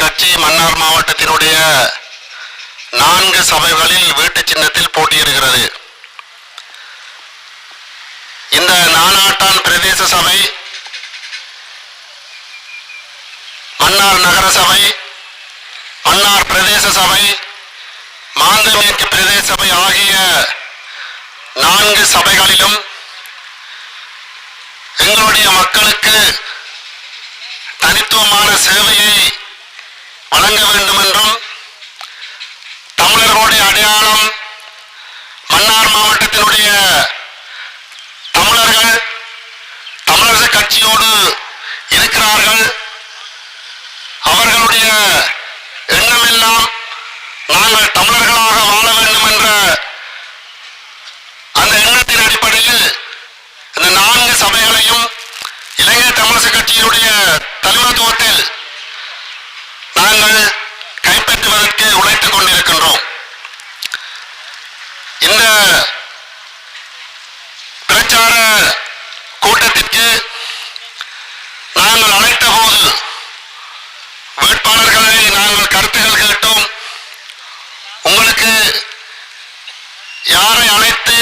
கட்சி மன்னார் மாவட்டத்தினுடைய 4 சபைகளில் வீட்டு சின்னத்தில் போட்டியிடுகிறது. இந்த நானாட்டான் பிரதேச சபை, மன்னார் நகர சபை, மன்னார் பிரதேச சபை, மாந்தை மேற்கு பிரதேச சபை ஆகிய 4 சபைகளிலும் எங்களுடைய மக்களுக்கு தனித்துவமான சேவையை வழங்க வேண்டும் என்றும், தமிழர்களுடைய அடையாளம் மன்னார் மாவட்டத்தினுடைய தமிழர்கள் தமிழரசு கட்சியோடு இருக்கிறார்கள், அவர்களுடைய எண்ணமெல்லாம் நாங்கள் தமிழர்களாக வாழ வேண்டும் என்ற அந்த எண்ணத்தின் அடிப்படையில் இந்த 4 சபைகளையும் இலங்கை தமிழரசு கட்சியினுடைய தலைமைத்துவத்தில் நாங்கள் கைப்பற்றுவதற்கு உழைத்துக் கொண்டிருக்கின்றோம். இந்த பிரச்சார கூட்டத்திற்கு நாங்கள் அழைத்த போது வேட்பாளர்களை நாங்கள் கருத்துகள் கேட்டோம். உங்களுக்கு யாரை அழைத்து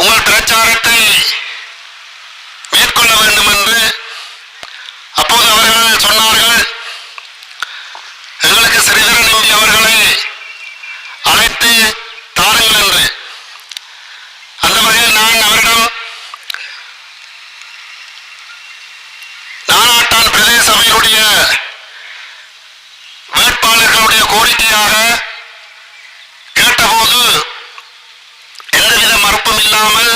உங்கள் பிரச்சாரத்தை மேற்கொள்ள வேண்டும் என்று. அப்போது அவர்கள் சொன்னார்கள், எங்களுக்கு ஸ்ரீதரன் எம்பி அவர்களை அழைத்து தாருங்கள் என்று. அந்த வகையில் நான் அவரிடம் நானாட்டான் பிரதேச சபையினுடைய வேட்பாளர்களுடைய கோரிக்கையாக கேட்டபோது எந்தவித மறுப்பும் இல்லாமல்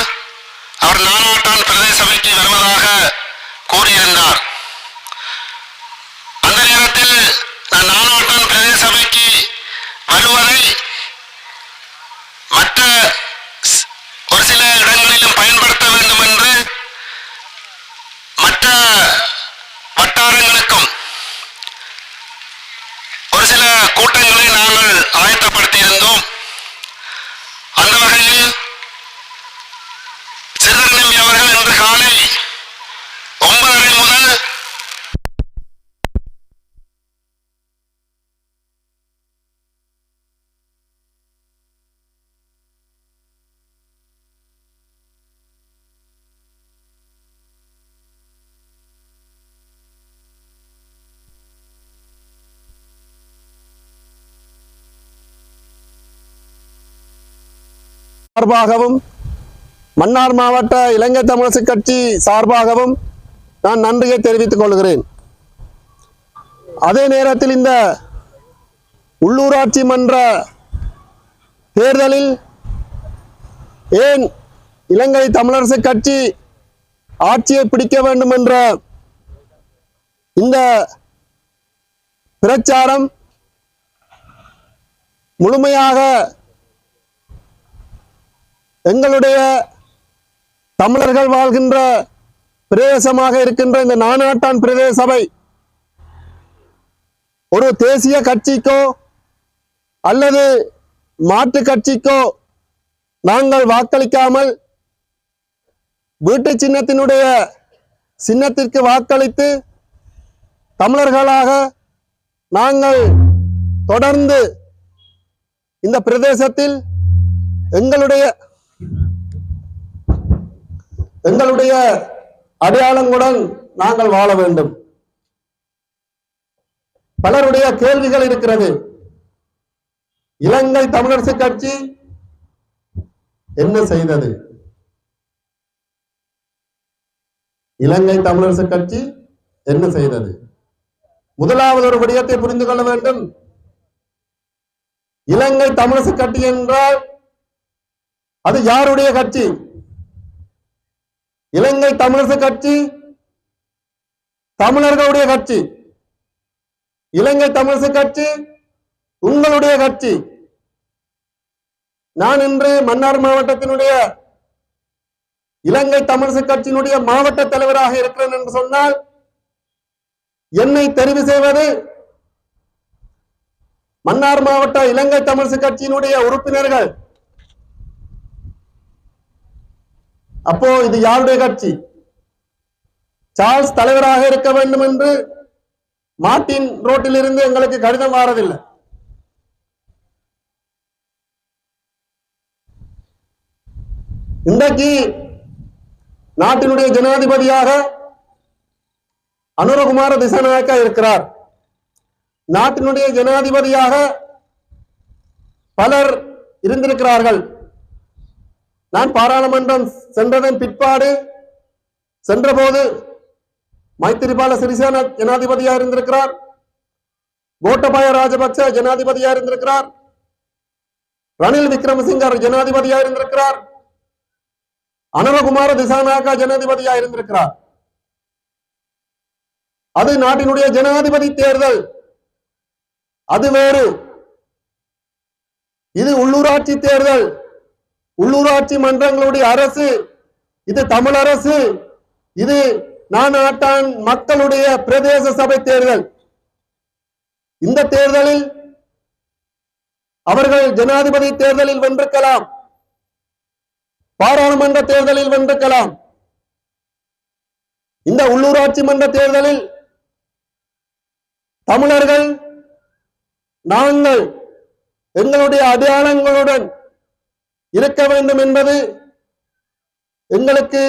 அவர் நானாட்டான் பிரதேச சபைக்கு வருவதாக கூறியிருந்தார். அந்த நேரத்தில் நான் நானாட்டான் பிரதேச சபைக்கு வருவதை மற்ற ஒரு சில இடங்களிலும் பயன்படுத்த வேண்டும் என்று மற்ற வட்டாரங்களுக்கும் ஒரு சில கூட்டங்களை நாங்கள் ஆயத்தப்படுத்தியிருந்தோம். அந்த வகையில் ஸ்ரீதரன் எம்பி அவர்கள் இன்று காலை 9:30 முதல் சார்பாகவும் மன்னார் மாவட்ட இலங்கை தமிழரசு கட்சி சார்பாகவும் நான் நன்றியை தெரிவித்துக் கொள்கிறேன். அதே நேரத்தில் இந்த உள்ளூராட்சி மன்ற தேர்தலில் ஏன் இலங்கை தமிழரசு கட்சி ஆட்சியை பிடிக்க வேண்டும் என்ற இந்த பிரச்சாரம் முழுமையாக எங்களுடைய தமிழர்கள் வாழ்கின்ற பிரதேசமாக இருக்கின்ற இந்த நானாட்டான் பிரதேச சபை ஒரு தேசிய கட்சிக்கோ அல்லது மாற்று கட்சிக்கோ நாங்கள் வாக்களிக்காமல் வீட்டு சின்னத்தினுடைய சின்னத்திற்கு வாக்களித்து தமிழர்களாக நாங்கள் தொடர்ந்து இந்த பிரதேசத்தில் எங்களுடைய அடையாளங்களுடன் நாங்கள் வாழ வேண்டும். பலருடைய கேள்விகள் இருக்கிறது. இலங்கை தமிழரசு கட்சி என்ன செய்தது? இலங்கை தமிழரசு கட்சி என்ன செய்தது? முதலாவது ஒரு விடயத்தை புரிந்து கொள்ள வேண்டும். இலங்கை தமிழரசு கட்சி என்றால் அது யாருடைய கட்சி? இலங்கை தமிழரசு கட்சி தமிழர்களுடைய கட்சி. இலங்கை தமிழரசு கட்சி உங்களுடைய கட்சி. நான் இன்று மன்னார் மாவட்டத்தினுடைய இலங்கை தமிழரசு கட்சியினுடைய மாவட்ட தலைவராக இருக்கிறேன் என்று சொன்னால் என்னை தெரிவு செய்வது மன்னார் மாவட்ட இலங்கை தமிழரசு கட்சியினுடைய உறுப்பினர்கள். அப்போ இது யாருடைய கட்சி? சார்ல்ஸ் தலைவராக இருக்க வேண்டும் என்று மார்ட்டின் ரோட்டில் இருந்து எங்களுக்கு கடிதம் வாரதில்லை. இன்றைக்கு நாட்டினுடைய ஜனாதிபதியாக அனுரகுமார திசாநாயக்கா இருக்கிறார். நாட்டினுடைய ஜனாதிபதியாக பலர் இருந்திருக்கிறார்கள். நான் பாராளுமன்றம் சென்றதன் பிற்பாடு சென்றபோது மைத்திரிபால சிறிசேன ஜனாதிபதியாக இருந்திருக்கிறார், கோட்டபாய ராஜபக்ச ஜனாதிபதியாக இருந்திருக்கிறார், ரணில் விக்ரமசிங்க ஜனாதிபதியாக இருந்திருக்கிறார், அனுரகுமார திசாநாயக்கா ஜனாதிபதியாக இருந்திருக்கிறார். அது நாட்டினுடைய ஜனாதிபதி தேர்தல், அது வேறு. இது உள்ளூராட்சி தேர்தல், உள்ளூராட்சி மன்றங்களுடைய அரசு. இது தமிழ் அரசு. இது நாட்டான் மக்களுடைய பிரதேச சபை தேர்தல். இந்த தேர்தலில் அவர்கள் ஜனாதிபதி தேர்தலில் வென்றிருக்கலாம், பாராளுமன்ற தேர்தலில் வென்றிருக்கலாம். இந்த உள்ளூராட்சி மன்ற தேர்தலில் தமிழர்கள் நாங்கள் எங்களுடைய அடையாளங்களுடன் இருக்க வேண்டும் என்பது, எங்களுக்கு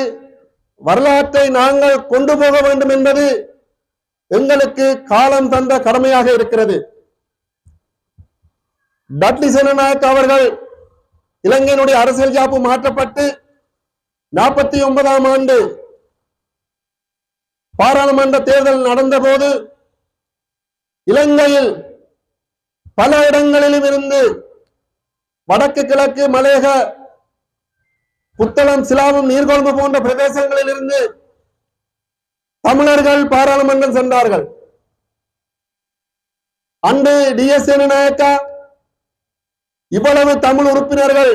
வரலாற்றை நாங்கள் கொண்டு போக வேண்டும் என்பது எங்களுக்கு காலம் தந்த கடமையாக இருக்கிறது. டட்லி சேனநாயக்க அவர்கள் இலங்கையினுடைய அரசியல் யாப்பு மாற்றப்பட்டு 49ஆம் ஆண்டு பாராளுமன்ற தேர்தல் நடந்த போது இலங்கையில் பல இடங்களிலும் இருந்து வடக்கு கிழக்கு மலையக புத்தளம் சிலாபம் நீர்கொழும்பு போன்ற பிரதேசங்களில் இருந்து தமிழர்கள் பாராளுமன்றம் சென்றார்கள். அன்று DS சேனநாயக்கா இவ்வளவு தமிழ் உறுப்பினர்கள்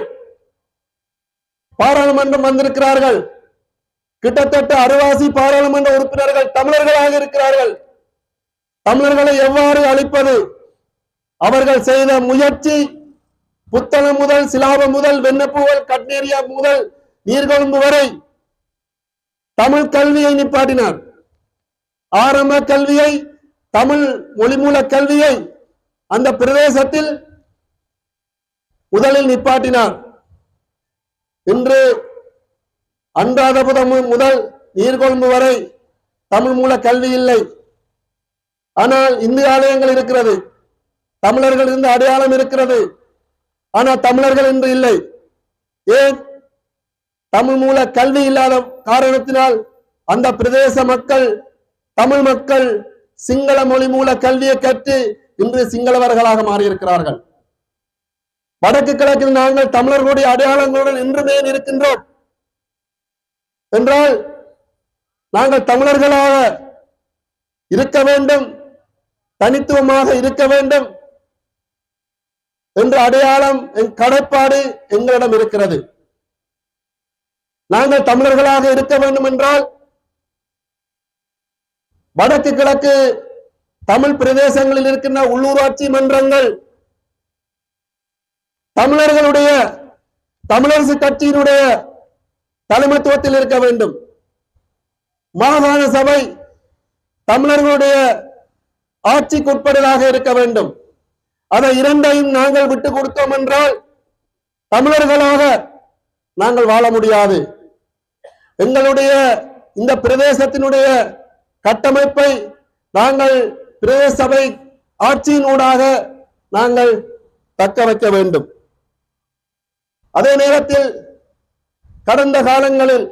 பாராளுமன்றம் வந்திருக்கிறார்கள். கிட்டத்தட்ட 60 பாராளுமன்ற உறுப்பினர்கள் தமிழர்களாக இருக்கிறார்கள். தமிழர்களை எவ்வாறு அழிப்பது? அவர்கள் செய்த முயற்சி புத்தளம் முதல் சிலாபம் முதல் வெண்ணப்புவல் கட்நேரியா முதல் நீர்கொழும்பு வரை தமிழ் கல்வியை நிப்பாட்டினார். ஆரம்ப கல்வியை, தமிழ் மொழிமூல கல்வியை அந்த பிரதேசத்தில் முதலில் நிப்பாட்டினார். இன்று அன்றாதபுரம் முதல் நீர்கொழும்பு வரை தமிழ் மூல கல்வி இல்லை. ஆனால் இந்து ஆலயங்கள் இருக்கிறது, தமிழர்கள் இருந்த அடையாளம் இருக்கிறது. ஆனால் தமிழர்கள் என்று இல்லை. ஏன்? தமிழ் மூல கல்வி இல்லாத காரணத்தினால் அந்த பிரதேச மக்கள், தமிழ் மக்கள் சிங்கள மொழி மூல கல்வியை கற்று இன்று சிங்களவர்களாக மாறியிருக்கிறார்கள். வடக்கு கிழக்கில் நாங்கள் தமிழர்களுடைய அடையாளங்களுடன் இன்றுமே இருக்கின்றோம் என்றால் நாங்கள் தமிழர்களாக இருக்க வேண்டும், தனித்துவமாக இருக்க வேண்டும் என்ற அடையாளம், கடப்பாடு எங்களிடம் இருக்கிறது. நாங்கள் தமிழர்களாக இருக்க வேண்டும் என்றால் வடக்கு கிழக்கு தமிழ் பிரதேசங்களில் இருக்கின்ற உள்ளூராட்சி மன்றங்கள் தமிழர்களுடைய, தமிழரசு கட்சியினுடைய தலைமைத்துவத்தில் இருக்க வேண்டும். மாகாண சபை தமிழர்களுடைய ஆட்சிக்குட்படுவதாக இருக்க வேண்டும். அதை இரண்டையும் நாங்கள் விட்டுக் கொடுத்தோம் என்றால் தமிழர்களாக நாங்கள் வாழ முடியாது. எங்களுடைய இந்த பிரதேசத்தினுடைய கட்டமைப்பை நாங்கள் பிரதேச சபை ஆட்சியினூடாக நாங்கள் தக்க வைக்க வேண்டும். அதே நேரத்தில் கடந்த காலங்களில்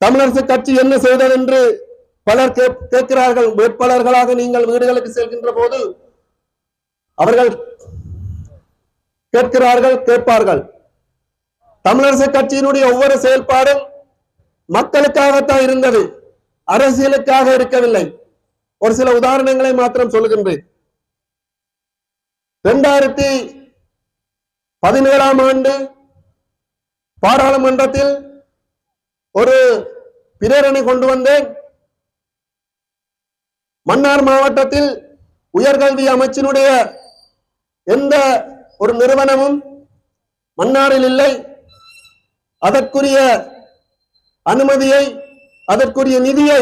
தமிழரசு கட்சி என்ன செய்தது என்று பலர் கேட்கிறார்கள். வேட்பாளர்களாக நீங்கள் வீடுகளுக்கு செல்கின்ற போது அவர்கள் கேட்கிறார்கள், கேட்பார்கள். தமிழரசு கட்சியினுடைய ஒவ்வொரு செயல்பாடும் மக்களுக்காகத்தான் இருந்தது, அரசியலுக்காக இருக்கவில்லை. ஒரு சில உதாரணங்களை மாத்திரம் சொல்லுகின்றேன். 2017ஆம் ஆண்டு பாராளுமன்றத்தில் ஒரு பிரேரணை கொண்டு வந்தேன். மன்னார் மாவட்டத்தில் உயர்கல்வி அமைச்சினுடைய எந்த ஒரு நிறுவனமும் மன்னாரில் இல்லை. அதற்குரிய அனுமதியை, அதற்குரிய நிதியை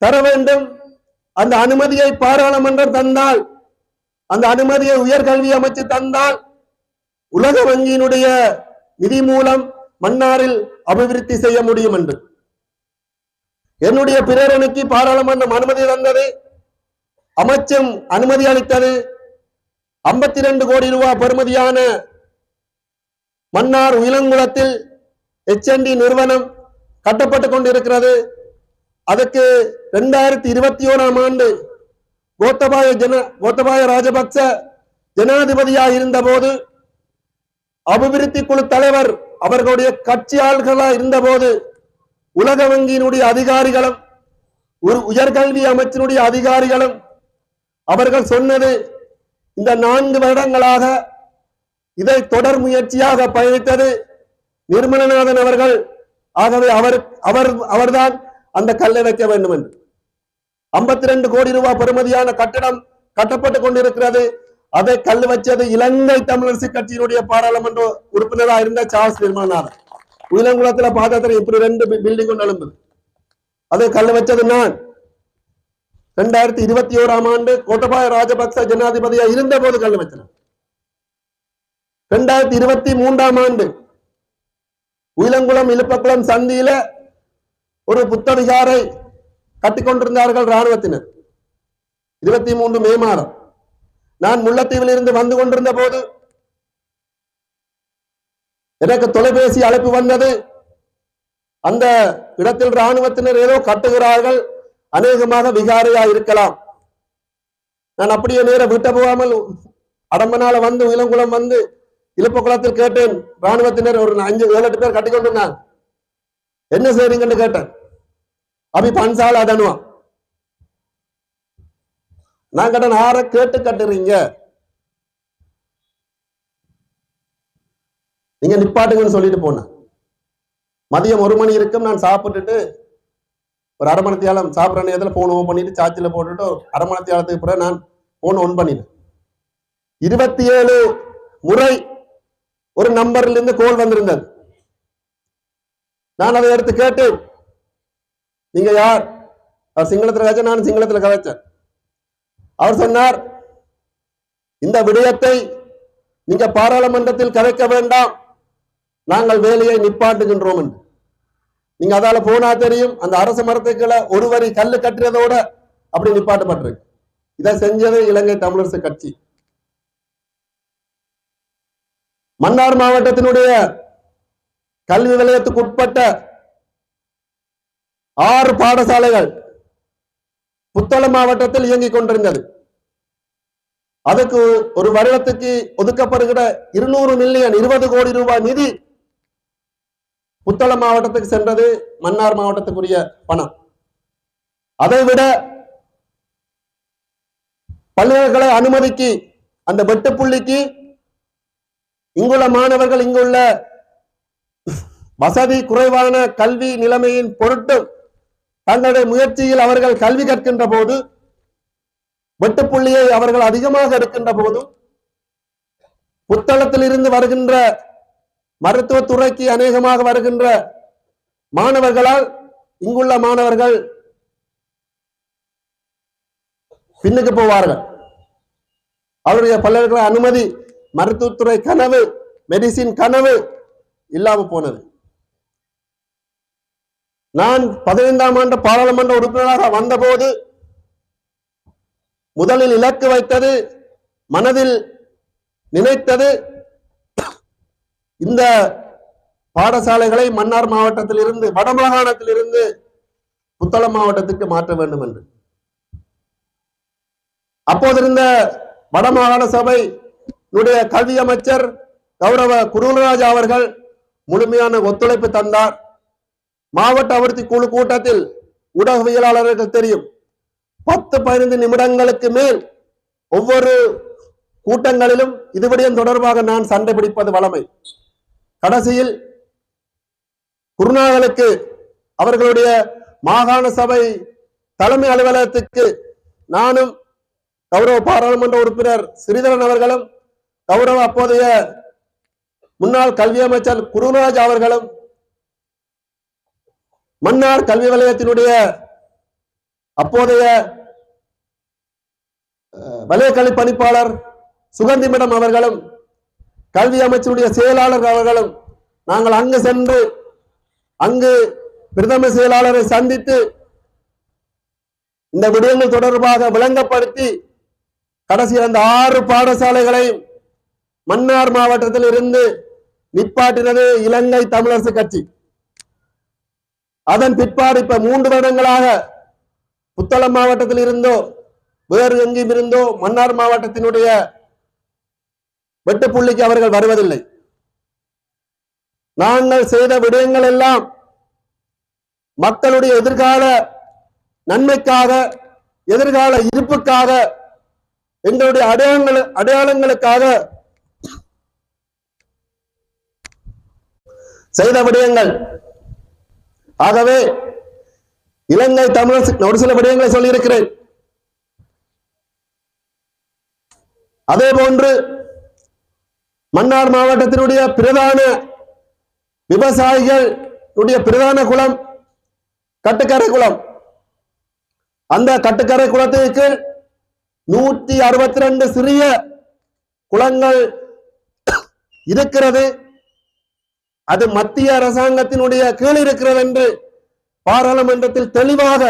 தர வேண்டும். அந்த அனுமதியை பாராளுமன்றம் தந்தால், அந்த அனுமதியை உயர்கல்வி அமைச்சு தந்தால், உலக வங்கியினுடைய நிதி மூலம் மன்னாரில் அபிவிருத்தி செய்ய முடியும் என்று என்னுடைய பிரேரணைக்கு பாராளுமன்றம் அனுமதி தந்தது. அமைச்சும் அனுமதி அளித்தது. 52 கோடி ரூபாய் பெறுமதியான மன்னார் உயிலங்குளத்தில் HND நிறுவனம் கட்டப்பட்டுக் கொண்டிருக்கிறது. அதுக்கு 2021ஆம் ஆண்டு கோத்தபாய ராஜபக்ச ஜனாதிபதியாக இருந்த போது, அபிவிருத்தி குழு தலைவர் அவர்களுடைய கட்சியாளர்களாக இருந்த போது, உலக வங்கியினுடைய அதிகாரிகளும் உயர்கல்வி அமைச்சினுடைய அதிகாரிகளும் அவர்கள் சொன்னது, இந்த 4 வருடங்களாக இதை தொடர் முயற்சியாக பயணித்தது நிர்மலநாதன் அவர்கள். ஆகவே அவர்தான் அந்த கல்லை வைக்க வேண்டும் என்று. 52 கோடி ரூபாய் பெறுமதியான கட்டடம் கட்டப்பட்டுக் கொண்டிருக்கிறது. அதை கல் வச்சது இலங்கை தமிழரசு கட்சியினுடைய பாராளுமன்ற உறுப்பினராக இருந்த சார்ஸ் நிர்மலநாதன். உயிலங்குளத்துல பாதத்தில் இப்படி 2 பில்டிங் கொண்டு எழும்புது. அதை கல் வச்சது நான். 2021ஆம் ஆண்டு கோத்தபாய ராஜபக்ச ஜனாதிபதியா இருந்த போது கல் வச்சேன். 2023ஆம் ஆண்டு உயிலங்குளம் இலுப்பக்குளம் சந்தியில ஒரு புத்த விகாரை கட்டிக்கொண்டிருந்தார்கள் ராணுவத்தினர். 23 மே மாதம் நான் முல்லைத்தீவில் இருந்து வந்து கொண்டிருந்த போது எனக்கு தொலைபேசி அழைப்பு வந்தது. அந்த இடத்தில் ராணுவத்தினர் ஏதோ கட்டுகிறார்கள், அநேகமாக விகாரையா இருக்கலாம். நான் அப்படியே நேர விட்ட போகாமல் அடம்பனால வந்து இளங்குளம் வந்து இலுப்பக்குளத்தில் கேட்டேன். ராணுவத்தினர் ஒரு 5-7 பேர் கட்டிக்கொண்டிருந்தாங்க. என்ன செய்றீங்கன்னு கேட்டேன். அபி பன்சால் அதனுவா நான் கேட்டேன், ஆற கேட்டு கட்டுறீங்க, நீங்க நிப்பாட்டுங்கன்னு சொல்லிட்டு போனேன். மதியம் 1 மணி இருக்கும். நான் சாப்பிட்டுட்டு ஒரு அரை மணித்தியாலம் சாப்பிட்ற நேரத்தில் போன் ஓன் பண்ணிட்டு சார்ஜில் போட்டுட்டு அரை மணித்தியாலத்துக்கு பிறகு நான் போன் ஒன் பண்ணினேன். 27 முறை ஒரு நம்பர்ல இருந்து கோல் வந்திருந்தது. நான் அதை எடுத்து கேட்டேன், நீங்க யார்? அவர் சிங்களத்தில் கதைச்ச, நான் சிங்களத்தில் கதைச்சேன். அவர் சொன்னார், இந்த விடயத்தை நீங்க பாராளுமன்றத்தில் கதைக்க வேண்டாம், நாங்கள் வேலையை நிப்பாட்டுகின்றோம் என்று. நீங்க அதால போனா தெரியும், அந்த அரசு மரத்துக்களை ஒரு வரி கல்லு கட்டுறதோட அப்படி நிப்பாட்டப்பட்டிருக்கு. இதை செஞ்சது இலங்கை தமிழரசு கட்சி. மன்னார் மாவட்டத்தினுடைய கல்வி நிலையத்துக்கு உட்பட்ட 6 பாடசாலைகள் புத்தளம் மாவட்டத்தில் இயங்கிக் கொண்டிருந்தது. அதுக்கு ஒரு வருடத்துக்கு ஒதுக்கப்படுகிற 200 மில்லியன் 20 கோடி ரூபாய் நிதி புத்தளம் மாவட்டத்துக்கு சென்றது, மன்னார் மாவட்டத்துக்குரிய பணம். அதைவிட பல்கலைக்கழக அனுமதிக்கு அந்த வெட்டுப்புள்ளிக்கு இங்குள்ள மாணவர்கள் இங்குள்ள வசதி குறைவான கல்வி நிலைமையின் பொருட்டு தங்களுடைய முயற்சியில் அவர்கள் கல்வி கற்கின்ற போது வெட்டுப்புள்ளியை அவர்கள் அதிகமாக எடுக்கின்ற போது புத்தளத்தில் இருந்து வருகின்ற மருத்துவத்துறைக்கு அநேகமாக வருகின்ற மாணவர்களால் இங்குள்ள மாணவர்கள் பின்னுக்கு போவார்கள். அவருடைய பல்கலைக்கழக அனுமதி, மருத்துவத்துறை கனவு, மெடிசின் கனவு இல்லாமல் போனது. நான் 15ஆம் ஆண்டு பாராளுமன்ற உறுப்பினராக வந்தபோது முதலில் இலக்கு வைத்தது, மனதில் நினைத்தது, இந்த பாடசாலைகளை மன்னார் மாவட்டத்தில் இருந்து வடமாகாணத்தில் இருந்து புத்தளம் மாவட்டத்துக்கு மாற்ற வேண்டும் என்று. அப்போது இருந்த வடமாகாண சபை கல்வி அமைச்சர் கௌரவ குருராஜா அவர்கள் முழுமையான ஒத்துழைப்பு தந்தார். மாவட்ட அபிவிருத்தி குழு கூட்டத்தில் ஊடகவியலாளர்கள் தெரியும், 10-15 நிமிடங்களுக்கு மேல் ஒவ்வொரு கூட்டங்களிலும் இது விடயம் தொடர்பாக நான் சண்டை பிடிப்பது வழமை. கடைசியில் குருநாகலுக்கு அவர்களுடைய மாகாண சபை தலைமை அலுவலகத்துக்கு நானும் கௌரவ பாராளுமன்ற உறுப்பினர் ஸ்ரீதரன் அவர்களும் கௌரவ அப்போதைய முன்னாள் கல்வி அமைச்சர் குருராஜ் அவர்களும் மன்னார் கல்வி வலயத்தினுடைய அப்போதைய வலயக்கல்வி பணிப்பாளர் சுகந்தி மேடம் அவர்களும் கல்வி அமைச்சருடைய செயலாளர் அவர்களும் நாங்கள் அங்கு சென்று அங்கு பிரதம செயலாளரை சந்தித்து இந்த விடயங்கள் தொடர்பாக விளங்கப்படுத்தி கடைசி அந்த 6 பாடசாலைகளையும் மன்னார் மாவட்டத்தில் இருந்து நிப்பாட்டினது இலங்கை தமிழரசு கட்சி. அதன் பிற்பாடு இப்ப 3 வருடங்களாக புத்தளம் மாவட்டத்தில் இருந்தோ வேறு எங்கேயும் இருந்தோ மன்னார் மாவட்டத்தினுடைய வெட்டுப்புள்ளிக்கு அவர்கள் வருவதில்லை. நாங்கள் செய்த விடயங்கள் எல்லாம் மக்களுடைய எதிர்கால நன்மைக்காக, எதிர்கால இருப்புக்காக, எங்களுடைய அடையாளங்களுக்காக செய்த விடயங்கள். ஆகவே இலங்கை தமிழரசு ஒரு சில விடயங்களை சொல்லியிருக்கிறேன். அதே போன்று மன்னார் மாவட்டத்தினுடைய பிரதான விவசாயிகள் பிரதான குளம் கட்டுக்கரை குளம். அந்த கட்டுக்கரை குளத்துக்கு 162 சிறிய குளங்கள் இருக்கிறது. அது மத்திய அரசாங்கத்தினுடைய கீழ் இருக்கிறது என்று பாராளுமன்றத்தில் தெளிவாக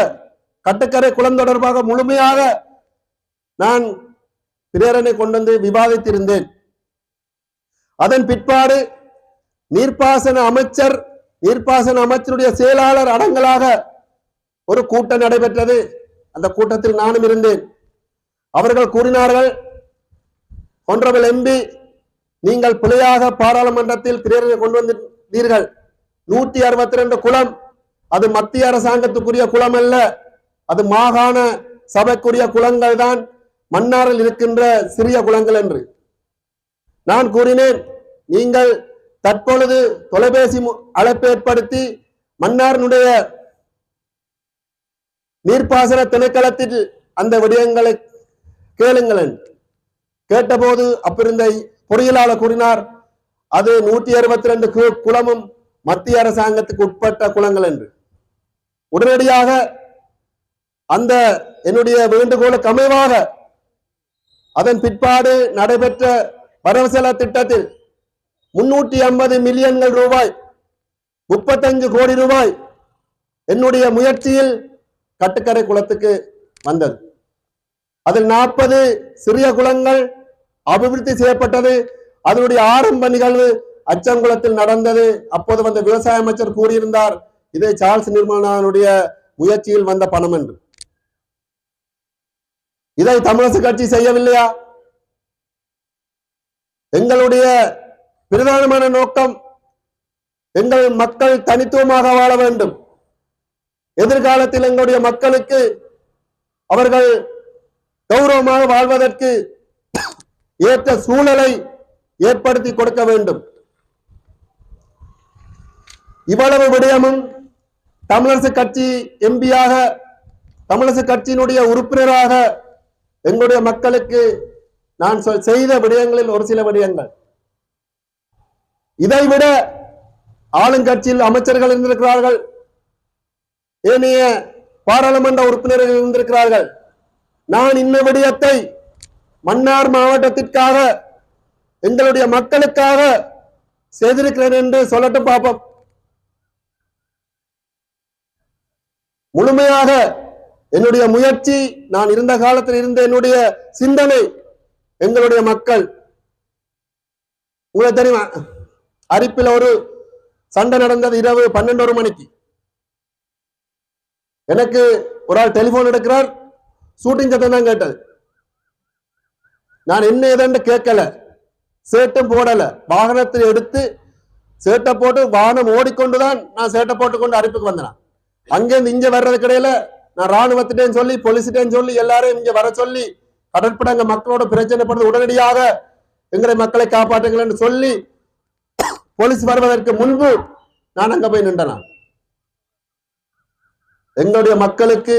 கட்டுக்கரை குளம் தொடர்பாக முழுமையாக நான் பிரேரணை கொண்டு வந்து விவாதித்திருந்தேன். அதன் பிற்பாடு நீர்ப்பாசன அமைச்சருடைய செயலாளர் அடங்கலாக ஒரு கூட்டம் நடைபெற்றது. அந்த கூட்டத்தில் நானும் இருந்தேன். அவர்கள் கூறினார்கள், ஒன்றபிள் எம்பி, நீங்கள் பிழையாக பாராளுமன்றத்தில் பிரேரணை கொண்டு வந்தீர்கள். 162 குளம் அது மத்திய அரசாங்கத்துக்குரிய குளம் அல்ல, அது மாகாண சபைக்குரிய குளங்கள் தான் மன்னாரில் இருக்கின்ற சிறிய குளங்கள் என்று நான் கூறினேன். நீங்கள் தற்பொழுது தொலைபேசி அழைப்பு ஏற்படுத்தி மன்னாரினுடைய நீர்ப்பாசன திணைக்களத்தில் அந்த விடயங்களை கேளுங்கள் என்று கேட்டபோது அப்பிருந்த பொறியியலாளர் கூறினார், அது 162 குளமும் மத்திய அரசாங்கத்துக்கு உட்பட்ட குளங்கள் என்று. உடனடியாக அந்த என்னுடைய வேண்டுகோளுக்கு அமைவாக அதன் பிற்பாடு நடைபெற்ற வரவு செலவு திட்டத்தில் 350 மில்லியன் ரூபாய், 35 கோடி ரூபாய் என்னுடைய முயற்சியில் கட்டுக்கரை குளத்துக்கு வந்தது. அதில் 40 சிறிய குளங்கள் அபிவிருத்தி செய்யப்பட்டது. அதனுடைய ஆரம்ப நிகழ்வு அச்சங்குளத்தில் நடந்தது. அப்போது வந்த விவசாய அமைச்சர் கூறியிருந்தார், இதை சார்ல்ஸ் நிர்மலனுடைய முயற்சியில் வந்த பணம் என்று. இதை தமிழரசு கட்சி செய்யவில்லையா? எங்களுடைய பிரதானமான நோக்கம் எங்கள் மக்கள் தனித்துவமாக வாழ வேண்டும். எதிர்காலத்தில் எங்களுடைய மக்களுக்கு அவர்கள் கௌரவமாக வாழ்வதற்கு ஏற்ற சூழலை ஏற்படுத்தி கொடுக்க வேண்டும். இவ்வளவு விடயமும் தமிழரசு கட்சி எம்பியாக, தமிழரசு கட்சியினுடைய உறுப்பினராக எங்களுடைய மக்களுக்கு நான் செய்த விடயங்களில் ஒரு சில விடயங்கள். இதைவிட ஆளுங்கட்சியில் அமைச்சர்கள் இருந்திருக்கிறார்கள், ஏனைய பாராளுமன்ற உறுப்பினர்கள் இருந்திருக்கிறார்கள். நான் இந்த விடயத்தை மன்னார் மாவட்டத்திற்காக, எங்களுடைய மக்களுக்காக செய்திருக்கிறேன் என்று சொல்லட்டும் பார்ப்போம். முழுமையாக என்னுடைய முயற்சி, நான் இருந்த காலத்தில் இருந்த என்னுடைய சிந்தனை, எங்களுடைய மக்கள். உங்களுக்கு தெரியுமா, அரிப்பில் ஒரு சண்டை நடந்தது இரவு 12 மணிக்கு. எனக்கு ஒரு ஆள் டெலிபோன் எடுக்கிறார், ஷூட்டிங் சத்தம் தான் கேட்டது. நான் என்ன ஏதென்று கேட்கல, சேட்டும் போடல, வாகனத்தில் எடுத்து சேட்டை போட்டு வாகனம் ஓடிக்கொண்டுதான் நான் சேட்டை போட்டுக்கொண்டு அரிப்புக்கு வந்தேன். அங்கேருந்து இங்க வர்றது கிடையில நான் ராணுவத்திட்டேன்னு சொல்லி, போலீஸ்கிட்டேன்னு சொல்லி, எல்லாரையும் இங்க வர சொல்லி, கடற்படங்க மக்களோட பிரச்சனைப்படுது, உடனடியாக எங்களை மக்களை காப்பாற்றுங்கள் என்று சொல்லி போலீஸ் வருவதற்கு முன்பு நான் அங்க போய் நின்றேன். எங்களுடைய மக்களுக்கு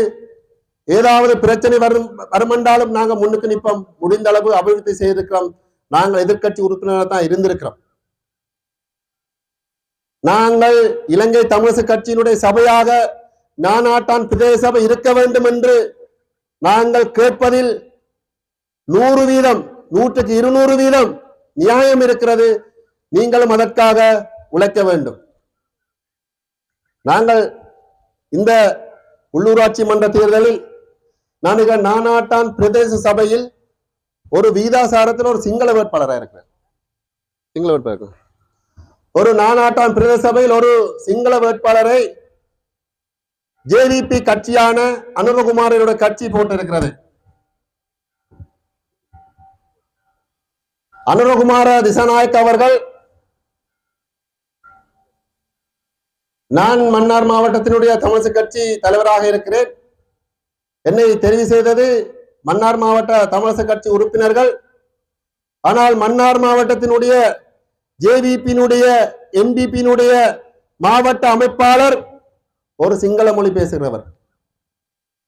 ஏதாவது பிரச்சனை வருமென்றாலும் நாங்க முன்னுக்கு நிற்போம். முடிந்த அளவு அபிவிருத்தி செய்திருக்கிறோம். நாங்கள் எதிர்கட்சி உறுப்பினராக தான் இருந்திருக்கிறோம். நாங்கள் இலங்கை தமிழரசு கட்சியினுடைய சபையாக நானாட்டான் பிரதேச சபை இருக்க வேண்டும் என்று நாங்கள் கேட்பதில் 100% 200% நியாயம் இருக்கிறது. நீங்களும் அதற்காக உழைக்க வேண்டும். நாங்கள் இந்த உள்ளூராட்சி மன்ற தேர்தலில் நானாட்டான் பிரதேச சபையில் ஒரு வீதாசாரத்தில் ஒரு சிங்கள வேட்பாளராக இருக்கிறேன். சிங்கள வேட்பாளர் ஒரு நானாட்டான் பிரதேச சபையில் ஒரு சிங்கள வேட்பாளரை ஜேவிபி கட்சியான அனுரகுமாரோட கட்சி போட்டிருக்கிறது. அனுரகுமார திசாநாயக் அவர்கள் நான் மன்னார் மாவட்டத்தினுடைய தமிழக கட்சி தலைவராக இருக்கிறேன். என்னை தெரிவு செய்தது மன்னார் மாவட்ட தமிழக கட்சி உறுப்பினர்கள். ஆனால் மன்னார் மாவட்டத்தினுடைய ஜேவிபியினுடைய எம்பிபியினுடைய மாவட்ட அமைப்பாளர் ஒரு சிங்கள மொழி பேசுகிறவர்.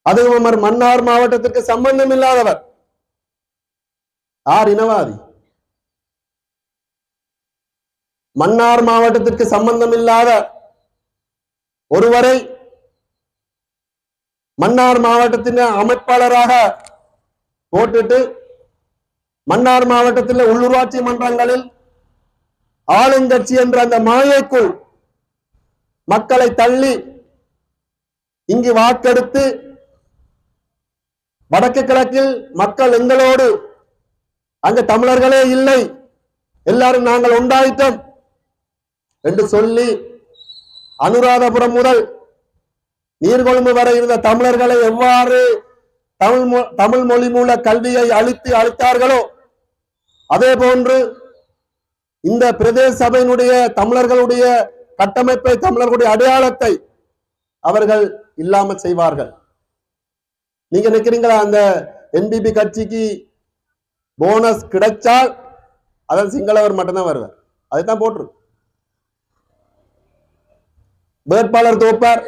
அதுவும் மன்னார் மாவட்டத்திற்கு சம்பந்தம் இல்லாதவர். ஆர் இனவாதி. மன்னார் மாவட்டத்திற்கு சம்பந்தம் இல்லாத ஒருவரை மன்னார் மாவட்டத்தின் அமைப்பாளராக போட்டுட்டு மன்னார் மாவட்டத்தில் உள்ளூராட்சி மன்றங்களில் ஆளுங்கட்சி என்ற அந்த மாயைக்குள் மக்களை தள்ளி இங்கு வாக்கெடுத்து வடக்கு கிழக்கில் மக்கள் எங்களோடு, அங்க தமிழர்களே இல்லை, எல்லாரும் நாங்கள் உண்டாயிட்டோம் என்று சொல்லி அனுராதபுரம் முதல் நீர்கொழும்பு வரை இருந்த தமிழர்களை எவ்வாறு தமிழ் மொழி மூல கல்வியை அளித்தார்களோ அதே போன்று இந்த பிரதேச சபையினுடைய தமிழர்களுடைய கட்டமைப்பை, தமிழர்களுடைய அடையாளத்தை அவர்கள் இல்லாமல் செய்வார்கள். நீங்க நினைக்கிறீங்களா அந்த என்பிபி கட்சிக்கு போனஸ் கிடைச்சால் அதன் சிங்களவர் மட்டும்தான் வருவார்? அதுதான் போட்டு வேட்பாளர் தோப்பார்.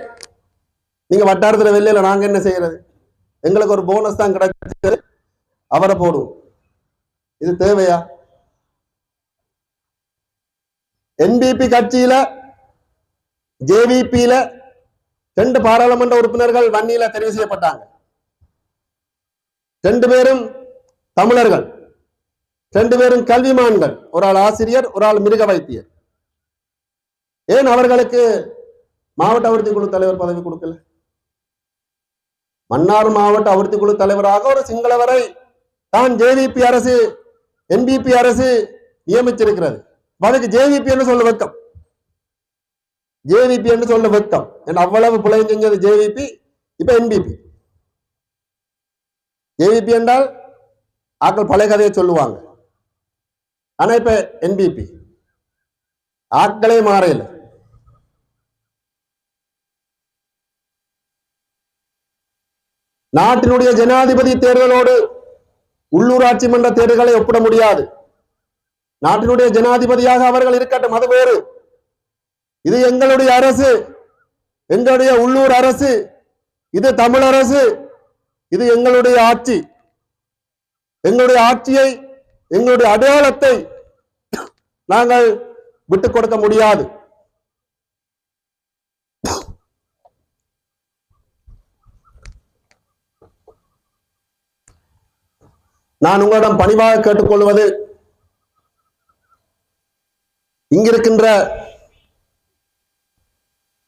நீங்க வட்டாரத்துல வெளியில நாங்க என்ன செய்யறது? எங்களுக்கு ஒரு போனஸ் தான் கிடைச்சது, அவரை போடுவோம். இது தேவையா? என்பிபி கட்சியில ஜேவிபியில 2 பாராளுமன்ற உறுப்பினர்கள் வன்னியில தெரிவு செய்யப்பட்டாங்க. 2 பேரும் தமிழர்கள், 2 பேரும் கல்விமான்கள். ஒரு ஆள் ஆசிரியர், ஒரு ஆள் மிருக வைத்தியர். ஏன் அவர்களுக்கு மாவட்ட அபிவிருத்தி குழு தலைவர் பதவி கொடுக்கல? மன்னார் மாவட்ட அபிவிருத்தி குழு தலைவராக ஒரு சிங்களவரை தான் ஜேவிபி அரசு, என்பிபி அரசு நியமிச்சிருக்கிறது. அதுக்கு ஜேவிபி என்று சொல்ல வெக்கம், ஜேவிபி என்று சொல்ல வெக்கம். அவ்வளவு பிழை செஞ்சது ஜேவிபி. இப்ப என்பிபி. ஜேவிபி என்றால் ஆக்கள் பழைய கதையை சொல்லுவாங்க. ஆனா இப்ப என்பிபி ஆக்களே மாறையில். நாட்டினுடைய ஜனாதிபதி தேர்தலோடு உள்ளூராட்சி மன்ற தேர்தல்களை ஒப்பிட முடியாது. நாட்டினுடைய ஜனாதிபதியாக அவர்கள் இருக்கட்டும், அது வேறு. இது எங்களுடைய அரசு, எங்களுடைய உள்ளூர் அரசு, இது தமிழ் அரசு, இது எங்களுடைய ஆட்சி. எங்களுடைய ஆட்சியை, எங்களுடைய அடையாளத்தை நாங்கள் விட்டுக் கொடுக்க முடியாது. நான் உங்களிடம் பணிவாக கேட்டுக்கொள்வது, இங்கிருக்கின்ற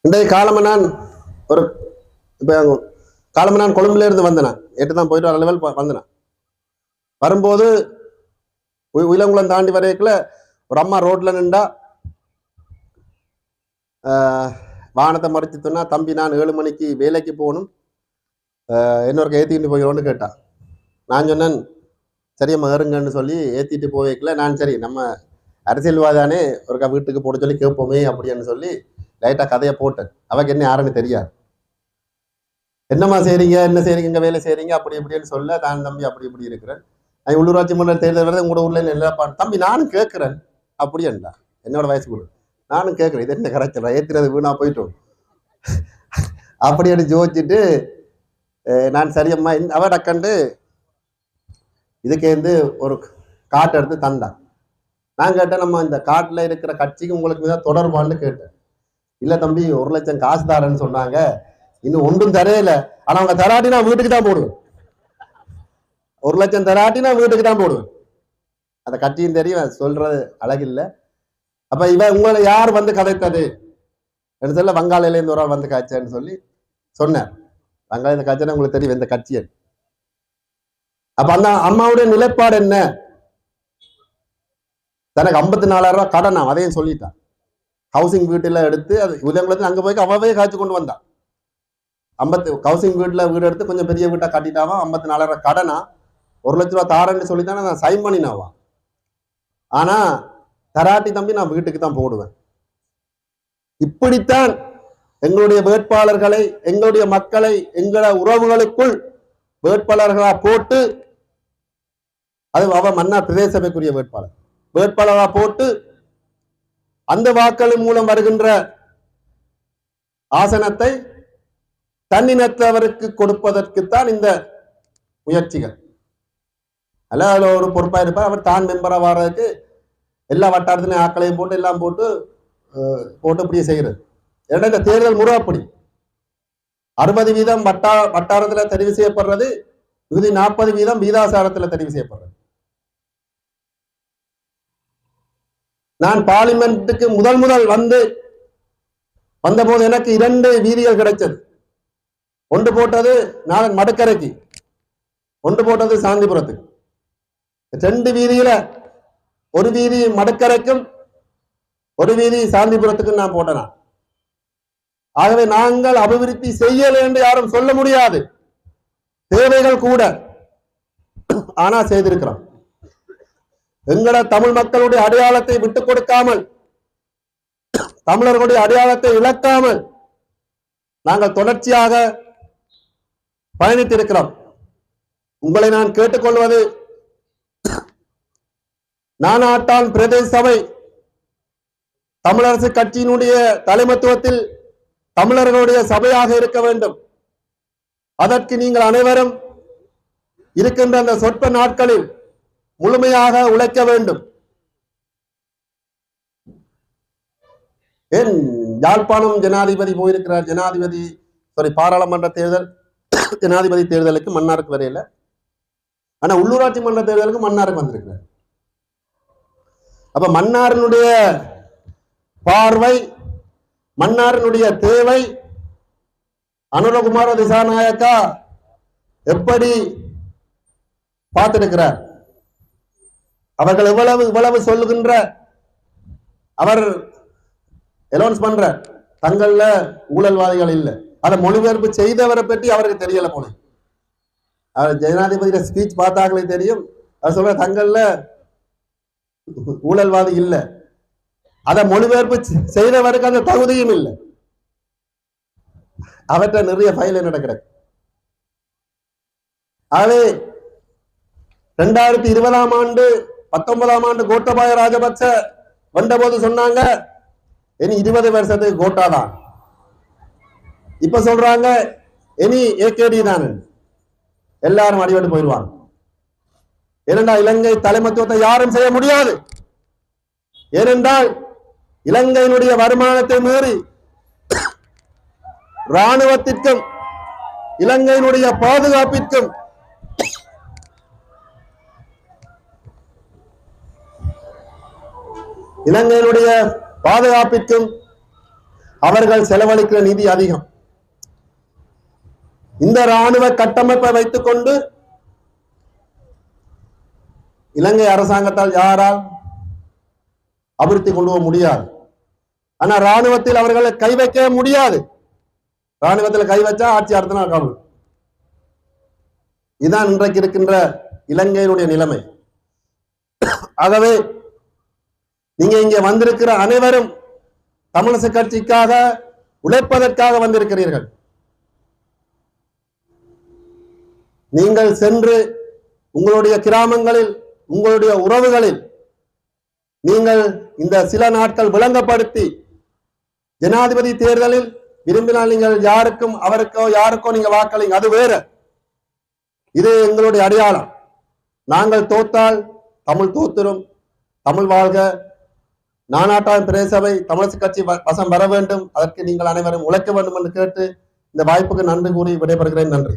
இன்றைய காலம நான் ஒரு காலம நான் கொழும்புல இருந்து வந்தேன். 8 தான் போயிட்டு வர லெவல் வந்தேன். வரும்போது உயிலங்குளம் தாண்டி வரைக்குள்ள ஒரு அம்மா ரோட்ல நின்றா வாகனத்தை மறைச்சு சொன்னா, தம்பி நான் 7 மணிக்கு வேலைக்கு போகணும், இன்னொருக்கு ஏற்றிக்கிட்டு போயிடுவோன்னு கேட்டான். நான் சொன்னேன் சரியம்மா ஏறுங்கன்னு சொல்லி ஏற்றிட்டு போவேக்கல. நான் சரி நம்ம அரசியல்வாதானே ஒருக்கா வீட்டுக்கு போட சொல்லி கேட்போமே அப்படின்னு சொல்லி லைட்டாக கதையை போட்டேன். அவக்கு என்ன யாருன்னு தெரியாது. என்னம்மா செய்றீங்க, என்ன செய்றீங்க, இங்கே வேலை செய்றீங்க அப்படி இப்படின்னு சொல்ல, தான் தம்பி அப்படி இப்படி இருக்கிறேன், நான் உள்ளூராட்சி மன்ற தேர்தல் வரது உங்களோட ஊர்ல நல்லா தம்பி நானும் கேட்குறேன் அப்படின்டா. என்னோட வயசு கூட நானும் கேட்குறேன், இது என்ன கரெக்டா ஏற்றுறது வீணா போயிட்டோம் அப்படின்னு ஜோதிச்சுட்டு நான் சரியம்மா அவ டக்கண்டு இதுக்கேந்து ஒரு காட்டு எடுத்து தந்தான். நான் கேட்டேன், நம்ம இந்த காட்டுல இருக்கிற கட்சிக்கு உங்களுக்கு மிக தொடர்பான்னு கேட்டேன். இல்ல தம்பி 1 லட்சம் காசு தாரேன்னு சொன்னாங்க, இன்னும் ஒன்றும் தரையில, ஆனா அவங்க தராட்டி நான் வீட்டுக்கு தான் போடுவேன். 1 லட்சம் தராட்டி நான் வீட்டுக்கு தான் போடுவேன். அந்த கட்சியும் தெரியும், சொல்றது அழகில்லை. அப்ப உங்களை யார் வந்து கதைத்தது என்று சொல்ல வங்காளில இருந்து ஒரு ஆள் வந்து காய்ச்சன்னு சொல்லி சொன்னார். வங்காள இந்த காய்ச்சல் உங்களுக்கு தெரியும் இந்த கட்சியை. அப்ப அந்த அம்மாவுடைய நிலைப்பாடு என்ன? தனக்கு 54,000 ரூபாய் கடனா, அதையும் சொல்லிட்டான். ஹவுசிங் வீட்டுல எடுத்து அது உதயகுலத்துல அங்க போய் அவ்வே காய்ச்சி கொண்டு வந்தான். ஹவுசிங் வீட்டுல வீடு எடுத்து கொஞ்சம் பெரிய வீட்டை கட்டிட்டாவா, 54,000 ரூபாய் கடனா, 1 லட்ச ரூபாய் தாரன்னு சொல்லித்தானே நான் சைன் பண்ணினாவா. ஆனா தராட்டி தம்பி நான் வீட்டுக்கு தான் போடுவேன். இப்படித்தான் எங்களுடைய வேட்பாளர்களை, எங்களுடைய மக்களை, எங்கள உறவுகளுக்குள் வேட்பாளர்களா போட்டு, அது அவ மன்னார் பிரதேச சபைக்குரிய வேட்பாளரா போட்டு அந்த வாக்களின் மூலம் வருகின்ற ஆசனத்தை தன்னினத்தவருக்கு கொடுப்பதற்குத்தான் இந்த முயற்சிகள். அல்ல அதுல ஒரு பொறுப்பா இருப்பார். அவர் தான் மெம்பரா வர்றதுக்கு எல்லா வட்டாரத்திலையும் ஆக்களையும் போட்டு எல்லாம் போட்டு இப்படியே செய்கிறது. ஏன்னா இந்த தேர்தல் முறை அப்படி 60% வட்டாரத்துல தெரிவு செய்யப்படுறது, இது 40% வீதாசாரத்துல தெரிவு செய்யப்படுறது. நான் பார்லிமெண்ட்டுக்கு முதல் வந்தபோது எனக்கு 2 வீதிகள் கிடைச்சது. ஒன்று போட்டது நான் மடக்கரைக்கு, ஒன்று போட்டது சாந்திபுரத்துக்கு. 2 வீதியில ஒரு வீதி மடக்கரைக்கும் ஒரு வீதி சாந்திபுரத்துக்கும் நான் போட்டேன். ஆகவே நாங்கள் அபிவிருத்தி செய்யல என்று யாரும் சொல்ல முடியாது. தேவைகள் கூட, ஆனா செய்திருக்கிறோம். எங்கட தமிழ் மக்களுடைய அடையாளத்தை விட்டுக் கொடுக்காமல், தமிழர்களுடைய அடையாளத்தை இழக்காமல் நாங்கள் தொடர்ச்சியாக பயணித்திருக்கிறோம். உங்களை நான் கேட்டுக்கொள்வது, நானாட்டான் பிரதேச சபை தமிழரசு கட்சியினுடைய தலைமைத்துவத்தில் தமிழர்களுடைய சபையாக இருக்க வேண்டும். அதற்கு நீங்கள் அனைவரும் இருக்கின்ற அந்த சொற்ப நாட்களில் முழுமையாக உழைக்க வேண்டும். ஏன் யாழ்ப்பாணம் ஜனாதிபதி போயிருக்கிறார், பாராளுமன்ற தேர்தல் ஜனாதிபதி தேர்தலுக்கு மன்னாருக்கு வரையில, ஆனா உள்ளூராட்சி மன்ற தேர்தலுக்கு மன்னாருக்கு வந்திருக்கிறார். அப்ப மன்னாரினுடைய பார்வை, மன்னாரினுடைய தேவை அனுரகுமார திசாநாயக்கா எப்படி பார்த்திருக்கிறார். அவர்கள் இவ்வளவு சொல்லுகின்ற, அவர் அலௌன்ஸ் பண்ற தங்கள்ல ஊழல்வாதிகள் இல்லை, அதை மொழிபெயர்ப்பு செய்தவரை பற்றி அவருக்கு தெரியல போல. அவர் ஜனாதிபதியோட ஸ்பீச் பார்த்தாங்களே தெரியும். அவர் சொல்ற தங்கள்ல ஊழல்வாதி இல்லை, அதை மொழிபெயர்ப்பு செய்தவருக்கு அந்த தகுதியும் இல்லை. அவற்றை நிறைய ஃபைல் நடக்கிறது. ஆகவே 2020ஆம் ஆண்டு 19ஆம் ஆண்டு கோட்டபாய ராஜபக்ச வந்தபோது சொன்னாங்க இனி 20 வருஷத்துக்கு கோட்டாதான். இப்ப சொல்றாங்க இனி ஏகேடி தான். எல்லாரும் அடிபட்டு போயிடுவாங்க. ஏனென்றால் இலங்கை தலைமைத்துவத்தை யாரும் செய்ய முடியாது. ஏனென்றால் இலங்கையினுடைய வருமானத்தை மீறி இராணுவத்திற்கும் இலங்கையினுடைய பாதுகாப்பிற்கும் அவர்கள் செலவழிக்கிற நிதி அதிகம். இந்த இராணுவ கட்டமைப்பை வைத்துக் கொண்டு இலங்கை அரசாங்கத்தால் யாரால் அபிவிருத்தி கொண்டு போக முடியாது. ஆனா இராணுவத்தில் அவர்களை கை வைக்க முடியாது. இராணுவத்தில் கை வச்சா ஆட்சி அடுத்த நாள் காணும். இதுதான் இன்றைக்கு இருக்கின்ற இலங்கையினுடைய நிலைமை. ஆகவே நீங்க இங்கே வந்திருக்கிற அனைவரும் தமிழரசு கட்சிக்காக உழைப்பதற்காக வந்திருக்கிறீர்கள். நீங்கள் சென்று உங்களுடைய கிராமங்களில், உங்களுடைய உறவுகளில் நீங்கள் இந்த சில நாட்கள் விளங்கப்படுத்தி, ஜனாதிபதி தேர்தலில் விரும்பினால் நீங்கள் யாருக்கும் அவருக்கோ யாருக்கோ நீங்க வாக்களிங்க, அது வேற. இது எங்களுடைய அடையாளம். நாங்கள் தோத்தால் தமிழ் தோத்துரும், தமிழ் வாழ்க, நானாட்டான் பிரதேசபை தமிழரசு கட்சி வசம் வர வேண்டும், அதற்கு நீங்கள் அனைவரும் உழைக்க வேண்டும் என்று கேட்டு இந்த வாய்ப்புக்கு நன்றி கூறி விடைபெறுகிறேன். நன்றி.